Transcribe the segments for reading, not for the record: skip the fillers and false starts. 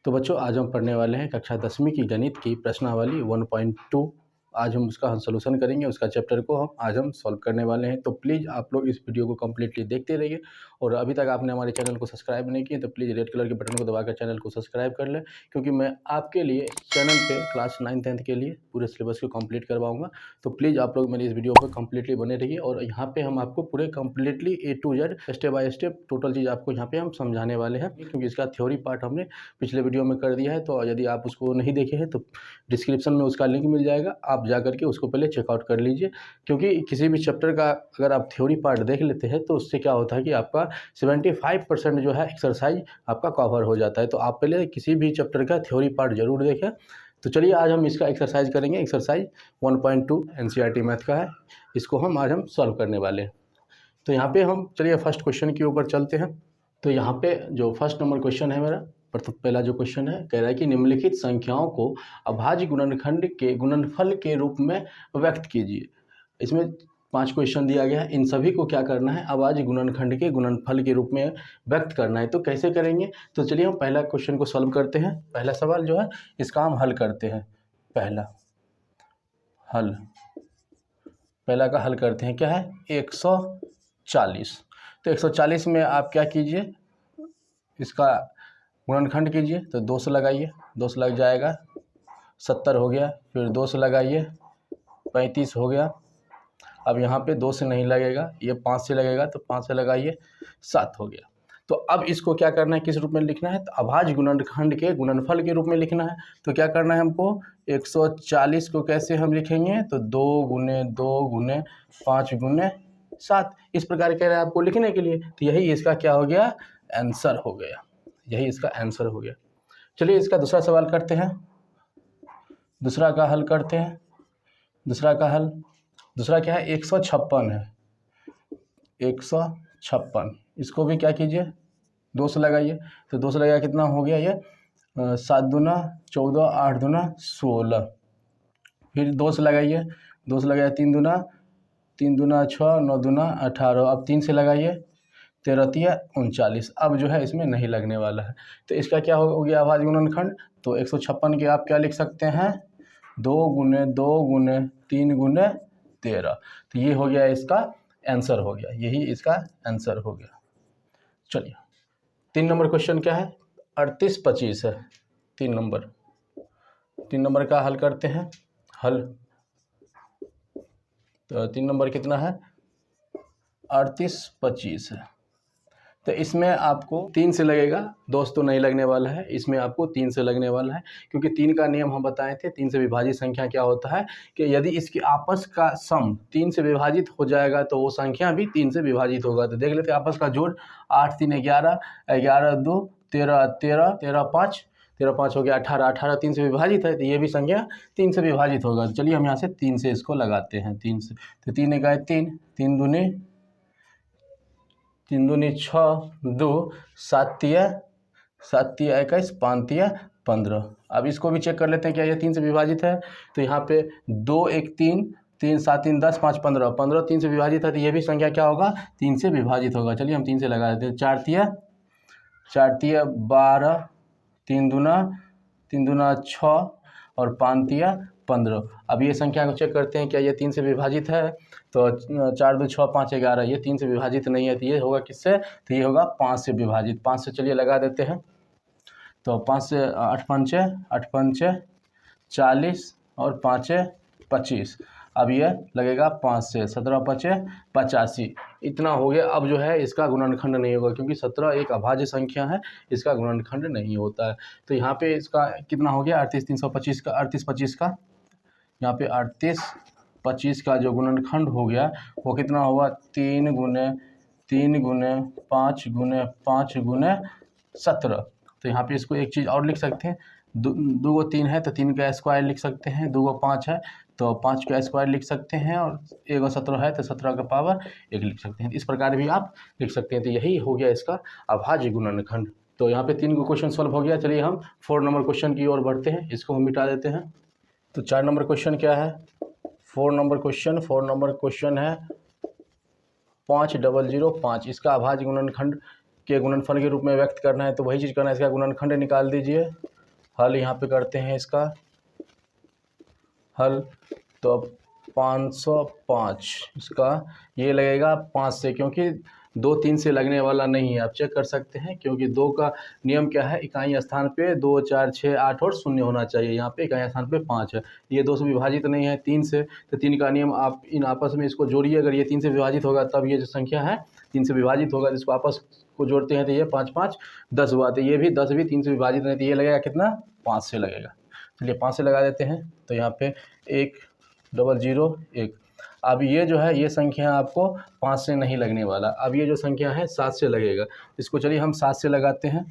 तो बच्चों आज हम पढ़ने वाले हैं कक्षा 10वीं की गणित की प्रश्नावली 1.2। आज हम उसका सोल्यूशन करेंगे, उसका चैप्टर को आज हम सॉल्व करने वाले हैं। तो प्लीज़ आप लोग इस वीडियो को कम्प्लीटली देखते रहिए और अभी तक आपने हमारे चैनल को सब्सक्राइब नहीं किए तो प्लीज़ रेड कलर के बटन को दबाकर चैनल को सब्सक्राइब कर लें, क्योंकि मैं आपके लिए चैनल पे क्लास 9th-10th के लिए पूरे सिलेबस को कंप्लीट करवाऊंगा। तो प्लीज़ आप लोग मेरी इस वीडियो पर कम्प्लीटली बने रहिए और यहाँ पे हम आपको पूरे completely A to Z step by step total चीज़ आपको यहाँ पे हम समझाने वाले हैं, क्योंकि इसका थ्योरी पार्ट हमने पिछले वीडियो में कर दिया है। तो यदि आप उसको नहीं देखे हैं तो डिस्क्रिप्शन में उसका लिंक मिल जाएगा, आप जा करके उसको पहले चेकआउट कर लीजिए। क्योंकि किसी भी चैप्टर का अगर आप थ्योरी पार्ट देख लेते हैं तो उससे क्या होता है कि आपका 75% जो है एक्सरसाइज आपका कवर हो जाता है। तो आप पहले किसी भी चैप्टर का थ्योरी पार्ट जरूर देखें। तो चलिए आज हम इसका एक्सरसाइज करेंगे। एक्सरसाइज 1.2 NCERT मैथ का है, इसको आज हम सॉल्व करने वाले हैं। तो यहाँ पे हम चलिए फर्स्ट क्वेश्चन के ऊपर चलते हैं। तो यहाँ पे जो फर्स्ट नंबर क्वेश्चन है मेरा, पहला जो क्वेश्चन है कह रहा है कि निम्नलिखित संख्याओं को अभाज्य गुणनखंड के गुणनफल के रूप में व्यक्त कीजिए। इसमें 5 क्वेश्चन दिया गया है, इन सभी को क्या करना है, अभाज्य गुणनखंड के गुणनफल के रूप में व्यक्त करना है। तो कैसे करेंगे, तो चलिए हम पहला क्वेश्चन को सॉल्व करते हैं। पहला सवाल जो है इसका हम हल करते हैं। पहला का हल करते हैं, क्या है 140। तो 140 में आप क्या कीजिए, इसका गुणनखंड कीजिए। तो 2 से लगाइए, 2 से लग जाएगा 70 हो गया, फिर 2 से लगाइए 35 हो गया। अब यहाँ पे 2 से नहीं लगेगा, ये 5 से लगेगा, तो 5 से लगाइए 7 हो गया। तो अब इसको क्या करना है, किस रूप में लिखना है, तो अभाज्य गुणनखंड के गुणनफल के रूप में लिखना है। तो क्या करना है हमको, 140 को कैसे हम लिखेंगे, तो 2 गुने 2 गुने 5 गुने 7, इस प्रकार कह रहे हैं आपको लिखने के लिए। तो यही इसका क्या हो गया, आंसर हो गया, यही इसका आंसर हो गया। चलिए इसका दूसरा सवाल करते हैं, दूसरा का हल करते हैं। दूसरा क्या है, 156 है, 156। इसको भी क्या कीजिए, 2 से लगाइए। तो 2 से लगाया कितना हो गया, ये 7 दूना 14, 8 दूना 16। फिर 2 से लगाइए, 2 से लगाया 3 दूना 6, 9 दूना 18। अब 3 से लगाइए 13 तिया 39। अब जो है इसमें नहीं लगने वाला है। तो इसका क्या हो गया अभाज्य गुणनखंड, तो 156 के आप क्या लिख सकते हैं, 2 गुने 2 गुने 3 गुने 13। तो ये हो गया इसका आंसर हो गया, यही इसका आंसर हो गया। चलिए 3 नंबर क्वेश्चन क्या है, 38 25 है। 3 नंबर का हल करते हैं। तो 3 नंबर कितना है, 38 25 है। तो इसमें आपको 3 से लगेगा, दोस्तों नहीं लगने वाला है, इसमें आपको 3 से लगने वाला है। क्योंकि 3 का नियम हम बताए थे, 3 से विभाजित संख्या क्या होता है कि यदि इसकी आपस का सम 3 से विभाजित हो जाएगा तो वो संख्या भी 3 से विभाजित होगा। तो देख लेते हैं आपस का जोड़, 8 3 11, 11 2 13, 13 13 5, 13 5 हो गया 18, 18 3 से विभाजित है, तो ये भी संख्या 3 से विभाजित होगा। तो चलिए हम यहाँ से 3 से इसको लगाते हैं, 3 से। तो 3 एक आए 3, 3 दूनी 6, 2 7 तिया 21, 5 तिया 15। अब इसको भी चेक कर लेते हैं क्या ये 3 से विभाजित है। तो यहाँ पे 2 1 3, 3 7 3 10 5 15, 15 3 से विभाजित है, तो ये भी संख्या क्या होगा, 3 से विभाजित होगा। चलिए हम 3 से लगा देते हैं। 4 तिया 12, 3 दूना 6 और 5 तिया 15। अब ये संख्या को चेक करते हैं क्या ये 3 से विभाजित है। तो 4 2 6 5 11, ये 3 से विभाजित नहीं है, तो ये होगा किससे, तो ये होगा 5 से विभाजित। 5 से चलिए लगा देते हैं। तो 5 से 8 5 40 और 5 25। अब ये लगेगा 5 से, 17 5 85, इतना हो गया। अब जो है इसका गुणनखंड नहीं होगा, क्योंकि 17 एक अभाज्य संख्या है, इसका गुणनखंड नहीं होता है। तो यहाँ पे इसका कितना हो गया, 38 325 का 38 25 का, यहाँ पे 38 25 का जो गुणनखंड हो गया वो कितना होगा, 3 गुने 5 गुने 5 गुने 17। तो यहाँ पे इसको एक चीज़ और लिख सकते हैं, 2 गो 3 है तो 3 का स्क्वायर लिख सकते हैं, 2 गो 5 है तो 5 का स्क्वायर लिख सकते हैं, और 1 गो 17 है तो 17 का पावर 1 लिख सकते हैं। इस प्रकार भी आप लिख सकते हैं। तो यही हो गया इसका अभाज्य गुणनखंड। तो यहाँ पे 3 को क्वेश्चन सॉल्व हो गया। चलिए हम 4 नंबर क्वेश्चन की ओर बढ़ते हैं, इसको हम मिटा देते हैं। तो 4 नंबर क्वेश्चन क्या है, 4 नंबर क्वेश्चन है 5005। इसका अभाज्य गुणनखंड के गुणनफल के रूप में व्यक्त करना है। तो वही चीज़ करना है, इसका गुणनखंड निकाल दीजिए। हल यहाँ पे करते हैं इसका हल। तो अब 505 इसका ये लगेगा 5 से, क्योंकि 2 3 से लगने वाला नहीं है। आप चेक कर सकते हैं, क्योंकि 2 का नियम क्या है, इकाई स्थान पे 2 4 6 8 और 0 होना चाहिए। यहाँ पे इकाई स्थान पे 5 है, ये 2 से विभाजित नहीं है 3 से, तो 3 का नियम आप इन आपस में इसको जोड़िए। अगर ये 3 से विभाजित होगा तब ये जो संख्या है 3 से विभाजित होगा, जिसको आपस को जोड़ते हैं तो ये 5 5 10 हुआ। तो ये भी 10 भी 3 से विभाजित नहीं, तो ये लगेगा कितना, 5 से लगेगा। चलिए 5 से लगा देते हैं। तो यहाँ पे 1 0 1। अब ये जो है ये संख्या आपको 5 से नहीं लगने वाला। अब ये जो संख्या है 7 से लगेगा। इसको चलिए हम 7 से लगाते हैं।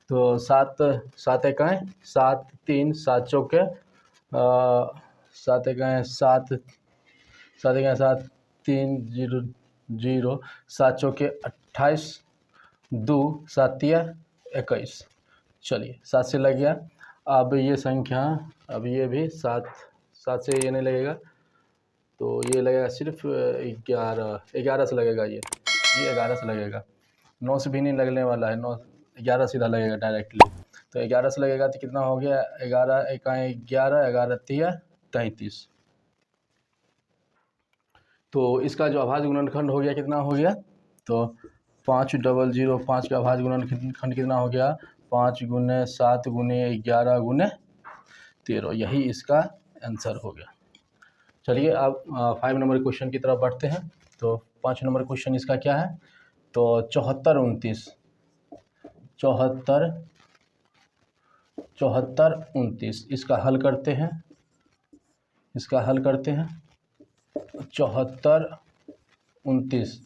तो 7 7 एकाएँ 7 3 7 चौके 7 एकाएँ 7 7 एकाएँ 7 3 0 0 7 चौके 28 2 7 तिया 21। चलिए 7 से लग गया। अब ये संख्या, अब ये भी 7 से ये नहीं लगेगा, तो ये लगेगा सिर्फ 11 से लगेगा। ये 11 से लगेगा, 9 से भी नहीं लगने वाला है, 9 11 सीधा लगेगा डायरेक्टली। तो 11 से लगेगा तो कितना हो गया, 11 एकाएँ 11 11 तिया 33। तो इसका जो अभाज्य गुणनखंड हो गया कितना हो गया, तो 5 0 5 का अभाज्य गुणनखंड कितना हो गया, 5 × 7 × 11 × 13। यही इसका आंसर हो गया। चलिए अब 5 नंबर क्वेश्चन की तरफ बढ़ते हैं। तो 5 नंबर क्वेश्चन इसका क्या है, तो 74 29 इसका हल करते हैं। 74 29,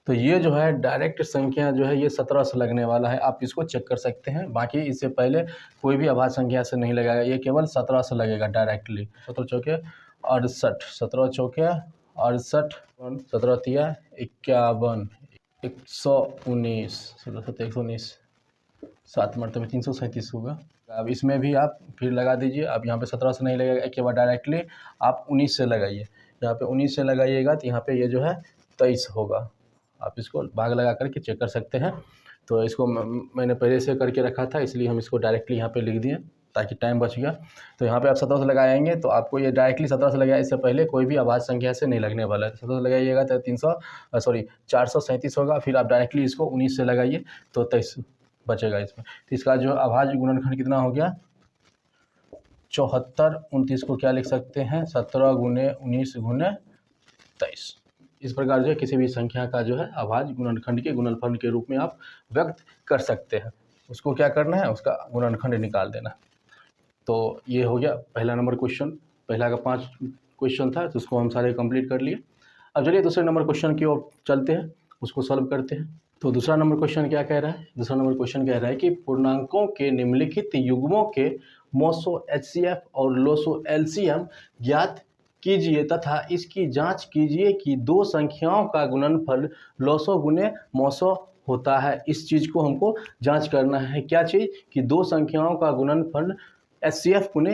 तो ये जो है डायरेक्ट संख्या जो है ये 17 से लगने वाला है। आप इसको चेक कर सकते हैं, बाकी इससे पहले कोई भी अभाज्य संख्या से नहीं लगाएगा, ये केवल 17 से लगेगा डायरेक्टली। 17 चौके 68 17 चौके 68 17 तिया 51 119 17 7 119 7 मरतबे 337 होगा। अब इसमें भी आप फिर लगा दीजिए। अब यहाँ पे 17 से नहीं लगेगा, एक बार डायरेक्टली आप 19 से लगाइए। यहाँ पे 19 से लगाइएगा तो यहाँ पे ये जो है 23 होगा। आप इसको भाग लगा करके चेक कर सकते हैं। तो इसको मैंने पहले से करके रखा था, इसलिए हम इसको डायरेक्टली यहाँ पे लिख दिए ताकि टाइम बच गया। तो यहाँ पे आप 17 से लगाएंगे तो आपको ये डायरेक्टली 17 से लगाया, इससे पहले कोई भी अभाज्य संख्या से नहीं लगने वाला है। 17 से लगाइएगा तो 437 होगा। फिर आप डायरेक्टली इसको 19 से लगाइए तो 23 बचेगा इसमें। तो इसका जो अभाज्य गुणनखंड कितना हो गया, 74 29 को क्या लिख सकते हैं, 17 × 19 × 23। इस प्रकार जो है किसी भी संख्या का जो है अभाज्य गुणनखंड के गुणनफल के रूप में आप व्यक्त कर सकते हैं। उसको क्या करना है, उसका गुणनखंड निकाल देना। तो ये हो गया पहला नंबर क्वेश्चन। पहला का 5 क्वेश्चन था तो उसको हम सारे कंप्लीट कर लिए। अब चलिए दूसरे नंबर क्वेश्चन की ओर चलते हैं, उसको सॉल्व करते हैं। तो दूसरा नंबर क्वेश्चन क्या कह रहा है, दूसरा नंबर क्वेश्चन कह रहा है कि पूर्णांकों के निम्नलिखित युग्मों के मोसो HCF और लोसो LCM ज्ञात कीजिए तथा इसकी जांच कीजिए कि 2 संख्याओं का गुणनफल लोसो गुने मोसो होता है। इस चीज़ को हमको जांच करना है। क्या चीज़, कि 2 संख्याओं का गुणनफल HCF गुने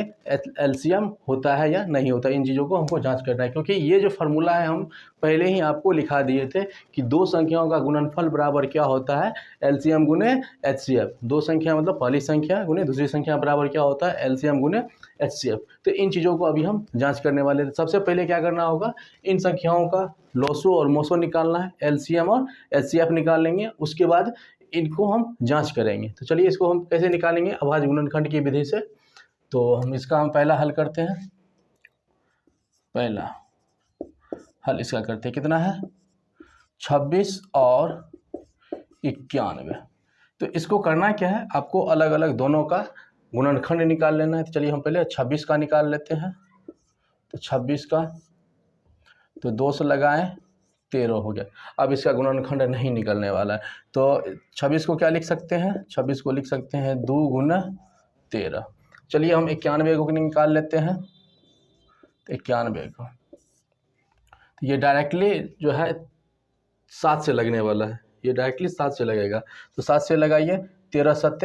LCM होता है या नहीं होता है। इन चीज़ों को हमको जांच करना है, क्योंकि ये जो फार्मूला है हम पहले ही आपको लिखा दिए थे कि 2 संख्याओं का गुणनफल बराबर क्या होता है, LCM गुने HCF। 2 संख्या मतलब पहली संख्या गुने दूसरी संख्या बराबर क्या होता है, LCM गुने HCF। तो इन चीज़ों को अभी हम जांच करने वाले थे। सबसे पहले क्या करना होगा, इन संख्याओं का लोसो और मोसो निकालना है, LCM और HCF निकाल लेंगे। उसके बाद इनको हम जाँच करेंगे। तो चलिए इसको हम कैसे निकालेंगे, अभाज्य गुणनखंड की विधि से। तो हम पहला हल करते हैं। पहला हल इसका करते हैं, कितना है, 26 और 91। तो इसको करना क्या है, आपको अलग अलग दोनों का गुणनखंड निकाल लेना है। तो चलिए हम पहले 26 का निकाल लेते हैं। तो 26 का तो 2 से लगाएं 13 हो गया। अब इसका गुणनखंड नहीं निकलने वाला है, तो 26 को क्या लिख सकते हैं, 26 को लिख सकते हैं 2 × 13। चलिए हम 91 को निकाल लेते हैं। तो 91 को तो ये डायरेक्टली जो है 7 से लगने वाला है, ये डायरेक्टली 7 से लगेगा। तो 7 से लगाइए, 13 7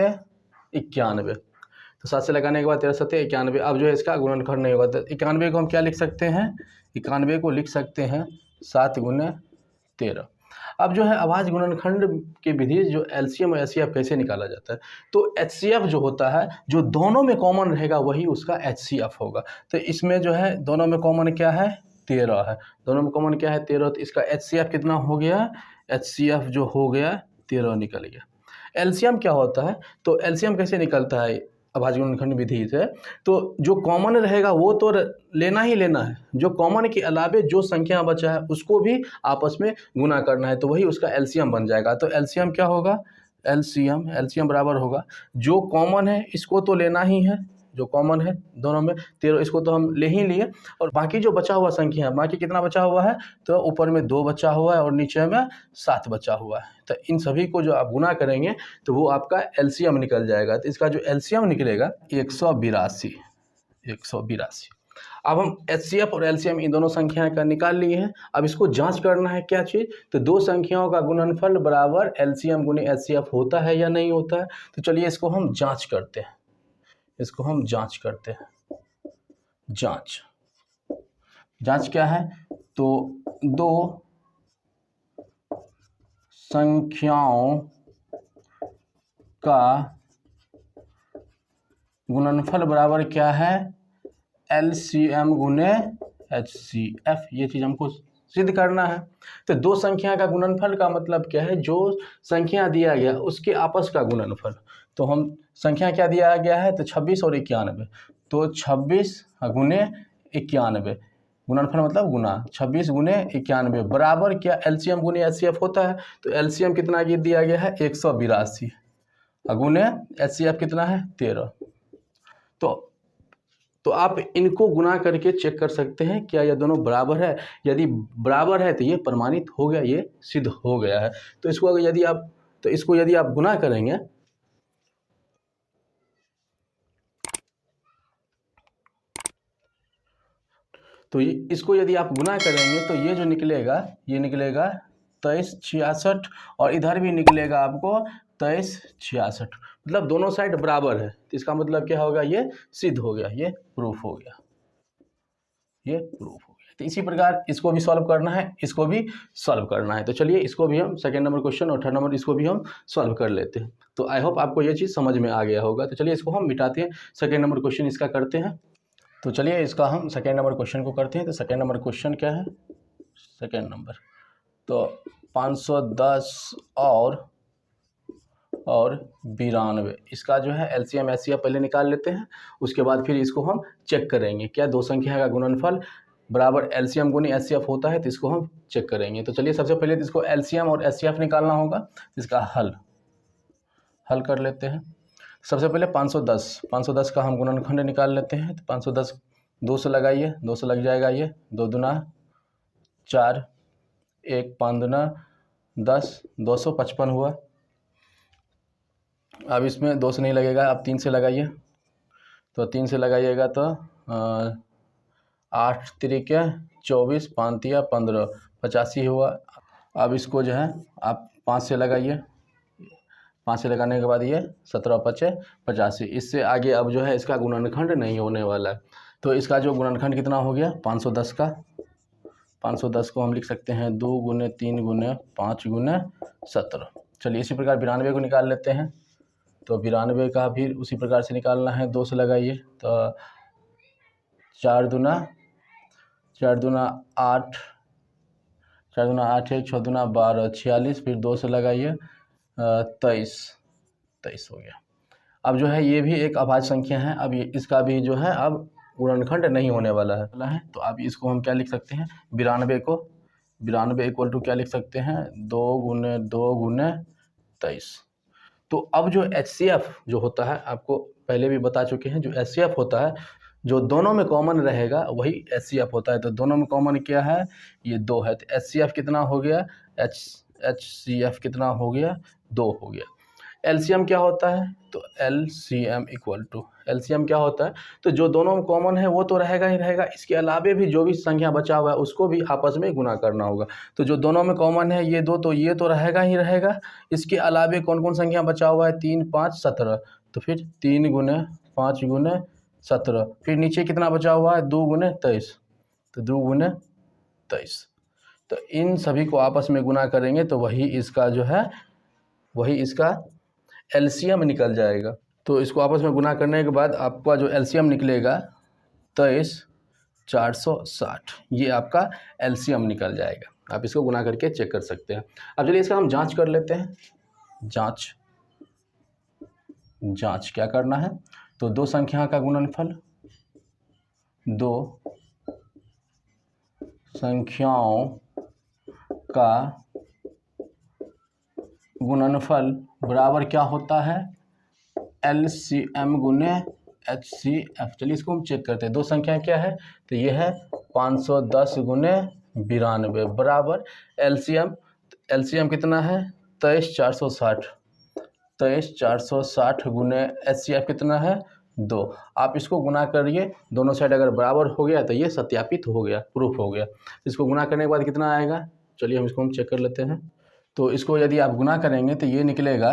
91। तो 7 से लगाने के बाद 13 7 91। अब जो है इसका गुणनखंड नहीं होगा। तो 91 को हम क्या लिख सकते हैं, 91 को लिख सकते हैं 7 × 13। अब जो है अभाज्य गुणनखंड की विधि जो एलसीएम और एचसीएफ कैसे निकाला जाता है, तो एचसीएफ जो होता है जो दोनों में कॉमन रहेगा वही उसका एचसीएफ होगा। तो इसमें जो है दोनों में कॉमन क्या है, 13 है, दोनों में कॉमन क्या है 13, तो इसका एचसीएफ कितना हो गया, एचसीएफ जो हो गया 13 निकल गया। एलसीएम क्या होता है, तो एलसीएम कैसे निकलता है अभाज्य गुणनखंड विधि से, तो जो कॉमन रहेगा वो तो लेना ही लेना है, जो कॉमन के अलावे जो संख्या बचा है उसको भी आपस में गुना करना है, तो वही उसका एलसीएम बन जाएगा। तो एलसीएम क्या होगा, एलसीएम बराबर होगा जो कॉमन है इसको तो लेना ही है, जो कॉमन है दोनों में 13 इसको तो हम ले ही लिए, और बाकी जो बचा हुआ संख्या है, बाकी कितना बचा हुआ है, तो ऊपर में 2 बचा हुआ है और नीचे में 7 बचा हुआ है। तो इन सभी को जो आप गुना करेंगे तो वो आपका एलसीएम निकल जाएगा। तो इसका जो एलसीएम निकलेगा 182। अब हम एचसीएफ और एलसीएम इन दोनों संख्याएं का निकाल लिए हैं। अब इसको जांच करना है क्या चीज़, तो दो संख्याओं का गुणनफल बराबर एलसीएम गुने एचसीएफ होता है या नहीं होता है। तो चलिए इसको हम जांच करते हैं, जांच क्या है, तो दो संख्याओं का गुणनफल बराबर क्या है, एलसीएम गुने एचसीएफ, ये चीज़ हमको सिद्ध करना है। तो दो संख्या का गुणनफल का मतलब क्या है, जो संख्या दिया गया उसके आपस का गुणनफल। तो हम संख्या क्या दिया गया है, तो 26 और 91, तो 26 गुने 91, गुणनफल मतलब गुना, 26 गुने 91 बराबर क्या एलसीएम गुने एचसीएफ होता है। तो एलसीएम कितना दिया गया है 182 गुने एचसीएफ कितना है 13। तो आप इनको गुना करके चेक कर सकते हैं क्या ये दोनों बराबर है। यदि बराबर है तो ये प्रमाणित हो गया, ये सिद्ध हो गया है। तो इसको यदि आप गुना करेंगे इसको यदि आप गुना करेंगे तो ये जो निकलेगा, ये निकलेगा 2366 और इधर भी निकलेगा आपको 2366, मतलब दोनों साइड बराबर है। तो इसका मतलब क्या होगा, ये सिद्ध हो गया, ये प्रूफ हो गया। तो इसी प्रकार इसको भी सॉल्व करना है, इसको भी सॉल्व करना है। तो चलिए इसको भी हम सेकेंड नंबर क्वेश्चन और थर्ड नंबर इसको भी हम सॉल्व कर लेते हैं। तो आई होप आपको ये चीज़ समझ में आ गया होगा। तो चलिए इसको हम मिटाते हैं, सेकेंड नंबर क्वेश्चन इसका करते हैं। तो चलिए इसका हम सेकेंड नंबर क्वेश्चन को करते हैं। तो सेकेंड नंबर क्वेश्चन क्या है, सेकेंड नंबर तो 510 और 92, इसका जो है एलसीएम एचसीएफ पहले निकाल लेते हैं, उसके बाद फिर इसको हम चेक करेंगे क्या दो संख्या का गुणनफल बराबर एलसीएम गुने एचसीएफ होता है। तो इसको हम चेक करेंगे। तो चलिए सबसे पहले तो इसको एलसीएम और एचसीएफ निकालना होगा, इसका हल कर लेते हैं। सबसे पहले 510 का हम गुणनखंड निकाल लेते हैं। तो 510 2 से लगाइए, 2 से लग जाएगा, ये 2 दूना 4, 1 5 दूना 10, 255 हुआ। अब इसमें 2 से नहीं लगेगा, अब 3 से लगाइए। तो 3 से लगाइएगा तो 8 त्रिके 24, 5 तिया 15, 85 हुआ। अब इसको जो है आप 5 से लगाइए, 5 से लगाने के बाद ये 17 5 85, इससे आगे अब जो है इसका गुणनखंड नहीं होने वाला है। तो इसका जो गुणनखंड कितना हो गया 510 का, 510 को हम लिख सकते हैं 2 गुने 3 गुने 5 गुने 17। चलिए इसी प्रकार 92 को निकाल लेते हैं। तो 92 का भी उसी प्रकार से निकालना है, 2 से लगाइए। तो 4 दूना 8, 4 दूना 8 1 6 दूना 12 46, फिर 2 से लगाइए 23 हो गया। अब जो है ये भी एक अभाज्य संख्या है, अब ये इसका भी जो है अब गुणनखंड नहीं होने वाला है। तो अब इसको हम क्या लिख सकते हैं, 92 इक्वल टू क्या लिख सकते हैं 2 गुने 2 गुने 23। तो अब जो एचसीएफ जो होता है, आपको पहले भी बता चुके हैं, जो एचसीएफ होता है जो दोनों में कॉमन रहेगा वही एचसीएफ होता है। तो दोनों में कॉमन क्या है, ये 2 है। तो एचसीएफ कितना हो गया, एचसीएफ कितना हो गया 2 हो गया। एलसीएम क्या होता है, तो एलसीएम इक्वल टू एलसीएम क्या होता है, तो जो दोनों में कॉमन है वो तो रहेगा ही रहेगा, इसके अलावे भी जो भी संख्या बचा हुआ है उसको भी आपस में गुना करना होगा। तो जो दोनों में कॉमन है ये 2, तो ये तो रहेगा ही रहेगा, इसके अलावे कौन कौन संख्या बचा हुआ है 3 5 17, तो फिर 3 गुने 5 गुने 17, फिर नीचे कितना बचा हुआ है 2 गुने 23, तो 2 गुने 23। तो इन सभी को आपस में गुना करेंगे तो वही इसका जो है वही इसका एलसीएम निकल जाएगा। तो इसको आपस में गुना करने के बाद आपका जो एलसीएम निकलेगा 23,460, ये आपका एलसीएम निकल जाएगा। आप इसको गुना करके चेक कर सकते हैं। अब चलिए इसका हम जांच कर लेते हैं। जांच क्या करना है, तो दो संख्या का गुणनफल, दो संख्याओं का गुणनफल बराबर क्या होता है, LCM गुने HCF। चलिए इसको हम चेक करते हैं। दो संख्याएं क्या है, तो ये है 510 गुने 92 बराबर LCM कितना है 23,460, 23,460 गुने HCF कितना है 2। आप इसको गुना करिए, दोनों साइड अगर बराबर हो गया तो ये सत्यापित हो गया, प्रूफ हो गया। इसको गुना करने के बाद कितना आएगा, चलिए हम इसको चेक कर लेते हैं। तो इसको यदि आप गुना करेंगे तो ये निकलेगा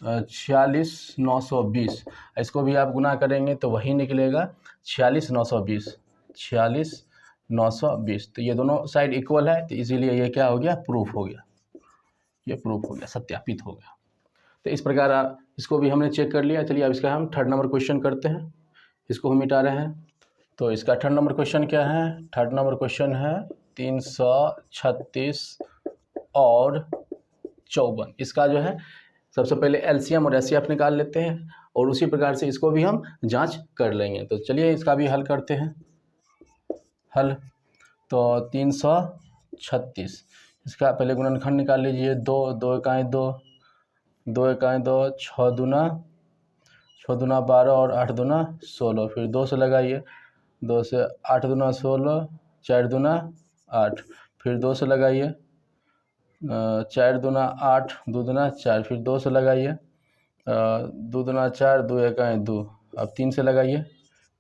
46,920। इसको भी आप गुना करेंगे तो वही निकलेगा 46,920, 46,920। तो ये दोनों साइड इक्वल है, तो इसीलिए ये क्या हो गया, प्रूफ हो गया, ये प्रूफ हो गया, सत्यापित हो गया। तो इस प्रकार इसको भी हमने चेक कर लिया। चलिए अब इसका हम थर्ड नंबर क्वेश्चन करते हैं। इसको हम मिटा रहे हैं। तो इसका थर्ड नंबर क्वेश्चन क्या है, थर्ड नंबर क्वेश्चन है 336 और 54। इसका जो है सबसे पहले एलसीएम और एचसीएफ निकाल लेते हैं और उसी प्रकार से इसको भी हम जांच कर लेंगे। तो चलिए इसका भी हल करते हैं। हल तो 336, इसका पहले गुणनखंड निकाल लीजिए। 2 2 इकाई 2, 2 इकाई 2, 6 दूना 12 और 8 दूना 16। फिर 2 से लगाइए, 2 से 8 दूना 16, 4 दूना 8। फिर 2 से लगाइए, 4 दूना 8, 2 दूना 4। फिर 2 से लगाइए, 2 दूना 4, 2 इकाई 2। अब 3 से लगाइए,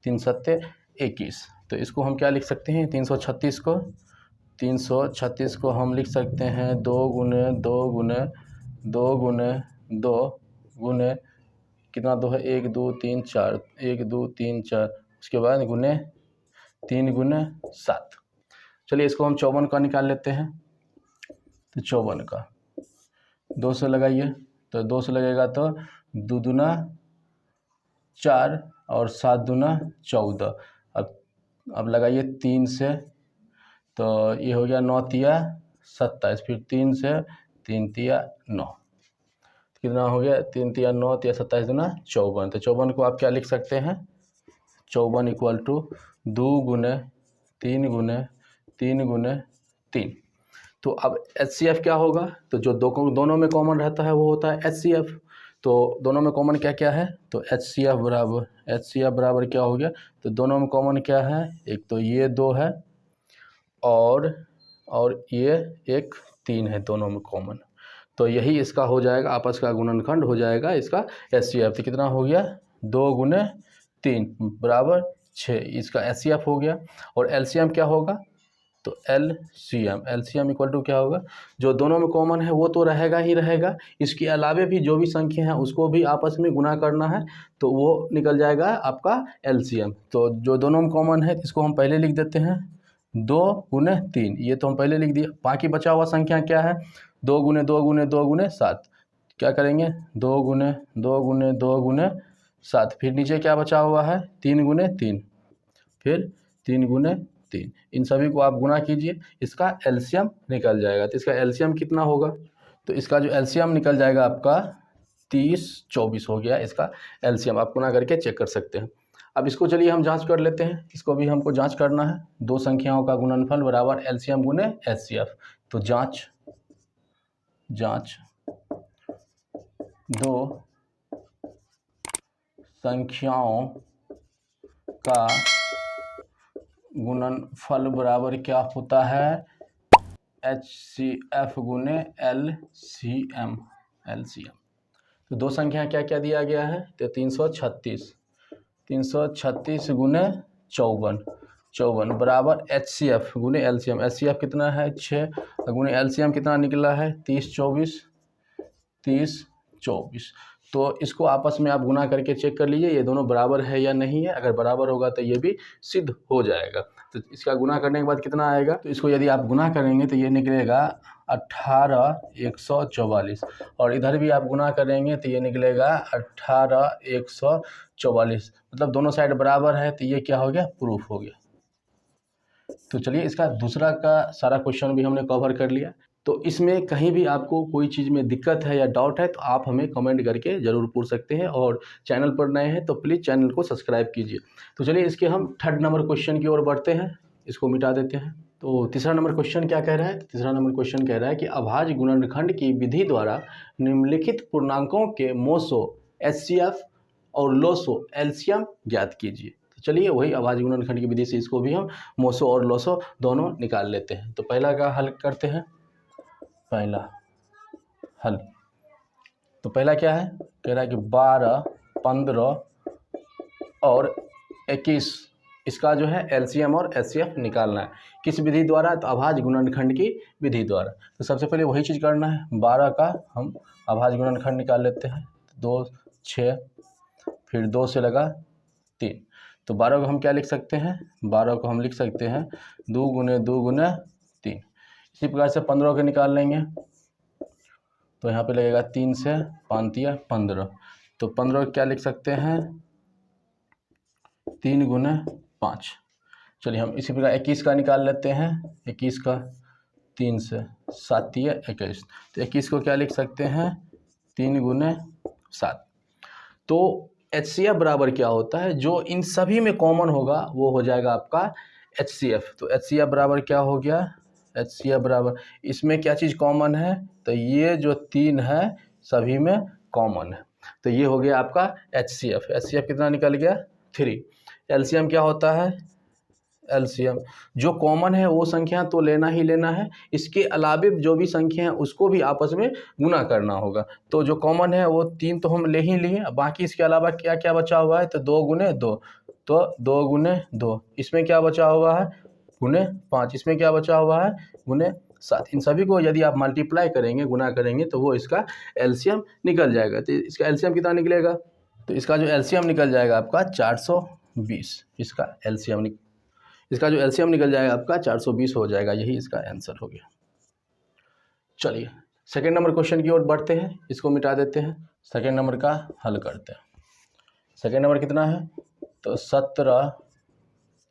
3 सत्ते 21। तो इसको हम क्या लिख सकते हैं, 336 को हम लिख सकते हैं 2 गुने 2 गुने 2 गुने 2 गुने कितना 2 है, 1 2 3 4, 1 2 3 4, उसके बाद गुने 3 गुने 7। चलिए इसको हम 54 का निकाल लेते हैं। तो 54 का 2 से लगाइए, तो 2 से लगेगा तो 2 दूना 4 और 7 दूना 14। अब लगाइए 3 से, तो ये हो गया 9 तिया 27। फिर 3 से 3 तिया 9, कितना हो गया 3 तिया 9 तिया 27 दूना 54। तो 54 को आप क्या लिख सकते हैं, 54 इक्वल टू 2 गुने 3 गुने 3 गुने 3। तो अब HCF क्या होगा, तो जो दोनों में कॉमन रहता है वो होता है HCF। तो दोनों में कॉमन क्या क्या है, तो HCF बराबर क्या हो गया, तो दोनों में कॉमन क्या है, एक तो ये 2 है और ये एक 3 है, दोनों में कॉमन। तो यही इसका हो जाएगा, आपस का गुणनखंड हो जाएगा इसका HCF। तो कितना हो गया 2 गुने 3 बराबर 6, इसका HCF हो गया। और LCM क्या होगा, तो LCM इक्वल टू क्या होगा, जो दोनों में कॉमन है वो तो रहेगा ही रहेगा, इसके अलावे भी जो भी संख्या है उसको भी आपस में गुना करना है, तो वो निकल जाएगा आपका LCM। तो जो दोनों में कॉमन है इसको हम पहले लिख देते हैं 2 गुने 3, ये तो हम पहले लिख दिए। बाकी बचा हुआ संख्या क्या है, 2 गुने 2 गुने 2 गुने 7। क्या करेंगे 2 गुने 2 गुने 2 गुने 7। फिर नीचे क्या बचा हुआ है 3 गुने 3, फिर 3 गुने 3। इन सभी को आप गुना कीजिए, इसका LCM निकल जाएगा। तो इसका LCM कितना होगा, तो इसका जो LCM निकल जाएगा आपका 30-24 हो गया इसका LCM। आप गुना करके चेक कर सकते हैं। अब इसको चलिए हम जांच कर लेते हैं। इसको भी हमको जांच करना है, दो संख्याओं का गुणनफल बराबर LCM गुने HCF। तो जांच दो संख्याओं का गुणनफल बराबर क्या होता है, HCF गुने LCM। तो दो संख्या क्या क्या दिया गया है, तो 336 गुने 54 बराबर HCF गुने LCM। HCF कितना है 6 गुने LCM कितना निकला है 30-24 24। तो इसको आपस में आप गुना करके चेक कर लीजिए ये दोनों बराबर है या नहीं है। अगर बराबर होगा तो ये भी सिद्ध हो जाएगा। तो इसका गुना करने के बाद कितना आएगा, तो इसको यदि आप गुना करेंगे तो ये निकलेगा 18,144, और इधर भी आप गुना करेंगे तो ये निकलेगा 18,144। मतलब दोनों साइड बराबर है, तो ये क्या हो गया, प्रूफ हो गया। तो चलिए इसका दूसरा का सारा क्वेश्चन भी हमने कवर कर लिया। तो इसमें कहीं भी आपको कोई चीज़ में दिक्कत है या डाउट है तो आप हमें कमेंट करके ज़रूर पूछ सकते हैं, और चैनल पर नए हैं तो प्लीज़ चैनल को सब्सक्राइब कीजिए। तो चलिए इसके हम थर्ड नंबर क्वेश्चन की ओर बढ़ते हैं, इसको मिटा देते हैं। तो तीसरा नंबर क्वेश्चन क्या कह रहा है, तीसरा नंबर क्वेश्चन कह रहा है कि अभाज्य गुणनखंड की विधि द्वारा निम्नलिखित पूर्णांकों के मोसो HCF और लोसो LCM ज्ञात कीजिए। तो चलिए वही अभाज्य गुणनखंड की विधि से इसको भी हम मोसो और लोसो दोनों निकाल लेते हैं। तो पहला का हल करते हैं, पहला हल। तो पहला क्या है, कह रहा है कि 12, 15 और 21 इसका जो है LCM और HCF निकालना है। किस विधि द्वारा, तो अभाज्य गुणनखंड की विधि द्वारा। तो सबसे पहले वही चीज़ करना है, 12 का हम अभाज्य गुणनखंड निकाल लेते हैं। 2, 6, फिर 2 से लगा 3। तो 12 को हम क्या लिख सकते हैं, 12 को हम लिख सकते हैं 2 गुने 2 गुने 3। इसी प्रकार से 15 के निकाल लेंगे, तो यहाँ पे लगेगा 3 से 5 तिया 15। तो 15 क्या लिख सकते हैं, 3 गुने 5। चलिए हम इसी प्रकार 21 का निकाल लेते हैं, 21 का 3 से 7 तिया 21। तो 21 को क्या लिख सकते हैं, 3 गुने 7। तो HCF बराबर क्या होता है, जो इन सभी में कॉमन होगा वो हो जाएगा आपका HCF। तो HCF बराबर क्या हो गया, HCF बराबर, इसमें क्या चीज़ कॉमन है, तो ये जो 3 है सभी में कॉमन है, तो ये हो गया आपका HCF। HCF कितना निकल गया, 3। LCM क्या होता है, LCM जो कॉमन है वो संख्या तो लेना ही लेना है, इसके अलावे जो भी संख्या है उसको भी आपस में गुना करना होगा। तो जो कॉमन है वो 3 तो हम ले ही लिए, बाकी इसके अलावा क्या क्या बचा हुआ है, तो 2 गुने 2, तो 2 गुने 2, इसमें क्या बचा हुआ है, गुने 5, इसमें क्या बचा हुआ है, गुने 7। इन सभी को यदि आप मल्टीप्लाई करेंगे, गुना करेंगे, तो वो इसका LCM निकल जाएगा। तो इसका LCM कितना निकलेगा, तो इसका जो LCM निकल जाएगा आपका 420। इसका जो LCM निकल जाएगा आपका 420 हो जाएगा, यही इसका आंसर हो गया। चलिए सेकेंड नंबर क्वेश्चन की ओर बढ़ते हैं, इसको मिटा देते हैं, सेकेंड नंबर का हल करते हैं। सेकेंड नंबर कितना है, तो 17,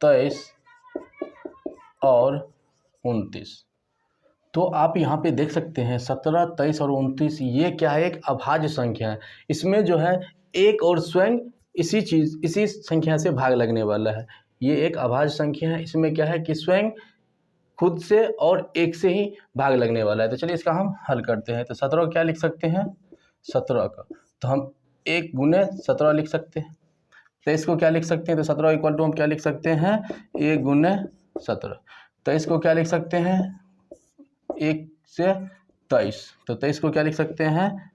23 और 29। तो आप यहाँ पे देख सकते हैं 17, 23 और 29 ये क्या है, एक अभाज्य संख्या है। इसमें जो है एक और स्वयं इसी संख्या से भाग लगने वाला है। ये एक अभाज्य संख्या है, इसमें क्या है कि स्वयं खुद से और एक से ही भाग लगने वाला है। तो चलिए इसका हम हल करते हैं। तो 17 को क्या लिख सकते हैं, 17 का तो हम 1 गुने 17 लिख सकते हैं। 23 को क्या लिख सकते हैं, तो 17 इक्वल टू हम क्या लिख सकते हैं, 1 गुने 17। 23 को क्या लिख सकते हैं, 1 से 23, तो 23 को क्या लिख सकते हैं,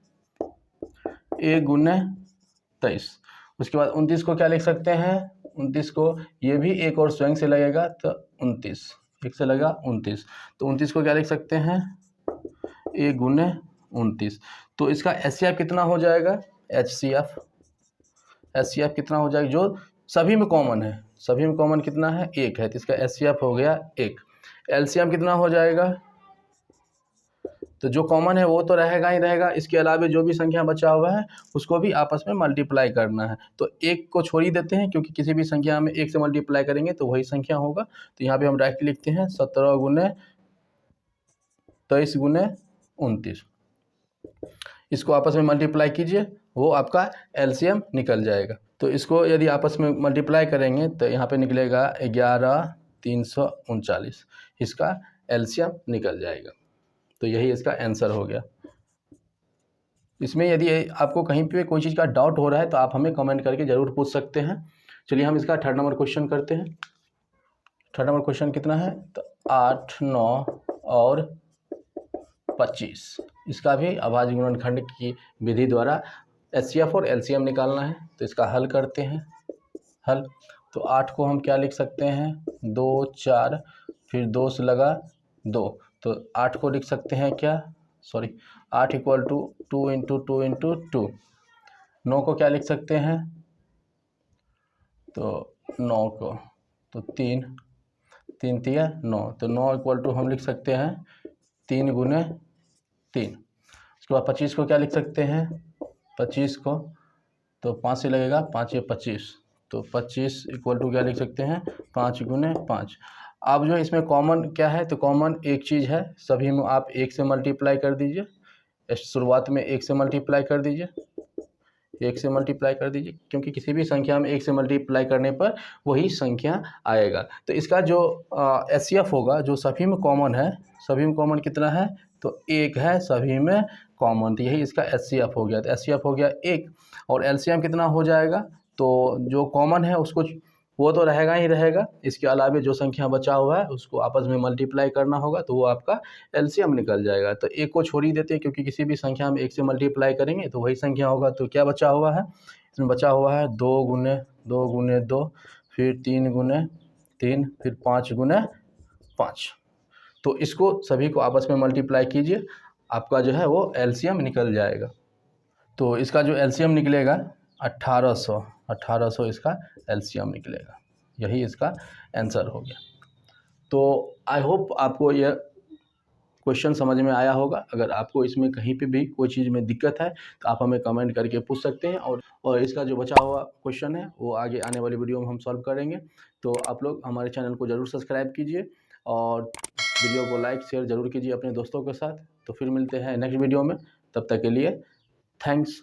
1 गुने 23। उसके बाद 29 को क्या लिख सकते हैं, 29 को ये भी एक और स्वयं से लगेगा, तो 29, एक से लगा 29, तो 29 को क्या लिख सकते हैं, 1 गुने 29। तो इसका HCF कितना हो जाएगा, HCF कितना हो जाएगा, जो सभी में कॉमन है, सभी में कॉमन कितना है, 1 है, तो इसका HCF हो गया 1। LCM कितना हो जाएगा, तो जो कॉमन है वो तो रहेगा ही रहेगा, इसके अलावा जो भी संख्या बचा हुआ है उसको भी आपस में मल्टीप्लाई करना है। तो 1 को छोड़ ही देते हैं, क्योंकि किसी भी संख्या में 1 से मल्टीप्लाई करेंगे तो वही संख्या होगा। तो यहाँ पे हम डायरेक्ट लिखते हैं 17 गुने 23 गुने 29, इसको आपस में मल्टीप्लाई कीजिए, वो आपका LCM निकल जाएगा। तो इसको यदि आपस में मल्टीप्लाई करेंगे तो यहाँ पे निकलेगा 11,339, इसका LCM निकल जाएगा। तो यही इसका आंसर हो गया। इसमें यदि आपको कहीं पे कोई चीज़ का डाउट हो रहा है तो आप हमें कमेंट करके ज़रूर पूछ सकते हैं। चलिए हम इसका थर्ड नंबर क्वेश्चन करते हैं। थर्ड नंबर क्वेश्चन कितना है, तो 8, 9 और 25 इसका भी अभाज्य गुणनखंड की विधि द्वारा HCF और LCM निकालना है। तो इसका हल करते हैं, हल। तो 8 को हम क्या लिख सकते हैं, 2, 4, फिर 2 से लगा 2, तो 8 को लिख सकते हैं क्या, 8 इक्वल टू 2 इंटू 2 इंटू 2। 9 को क्या लिख सकते हैं, तो 9 को तो 3 3 तिया 9, तो 9 इक्वल टू हम लिख सकते हैं 3 गुने 3। उसके बाद 25 को क्या लिख सकते हैं, 25 को तो 5 से लगेगा, 5 या 25, तो 25 इक्वल टू क्या लिख सकते हैं 5 गुने 5। अब जो इसमें कॉमन क्या है, तो कॉमन एक चीज़ है, सभी में आप 1 से मल्टीप्लाई कर दीजिए, शुरुआत में 1 से मल्टीप्लाई कर दीजिए, 1 से मल्टीप्लाई कर दीजिए, क्योंकि किसी भी संख्या में 1 से मल्टीप्लाई करने पर वही संख्या आएगा। तो इसका जो एचसीएफ होगा, जो सभी में कॉमन है, सभी में कॉमन कितना है, तो 1 है सभी में कॉमन, तो यही इसका एचसीएफ हो गया। तो एचसीएफ हो गया 1, और एलसीएम कितना हो जाएगा, तो जो कॉमन है उसको वो तो रहेगा ही रहेगा, इसके अलावा जो संख्या बचा हुआ है उसको आपस में मल्टीप्लाई करना होगा, तो वो आपका एलसीएम निकल जाएगा। तो 1 को छोड़ ही देते हैं, क्योंकि किसी भी संख्या में 1 से मल्टीप्लाई करेंगे तो वही संख्या होगा। तो क्या बचा हुआ है, इसमें बचा हुआ है 2 गुने 2 गुने 2, फिर 3 गुने 3, फिर 5 गुने 5। तो इसको सभी को आपस में मल्टीप्लाई कीजिए, आपका जो है वो एलसीएम निकल जाएगा। तो इसका जो एलसीएम निकलेगा 1800 इसका एलसीएम निकलेगा, यही इसका आंसर हो गया। तो आई होप आपको यह क्वेश्चन समझ में आया होगा। अगर आपको इसमें कहीं पे भी कोई चीज़ में दिक्कत है तो आप हमें कमेंट करके पूछ सकते हैं, और इसका जो बचा हुआ क्वेश्चन है वो आगे आने वाली वीडियो में हम सॉल्व करेंगे। तो आप लोग हमारे चैनल को ज़रूर सब्सक्राइब कीजिए, और वीडियो को लाइक शेयर ज़रूर कीजिए अपने दोस्तों के साथ। तो फिर मिलते हैं नेक्स्ट वीडियो में, तब तक के लिए थैंक्स।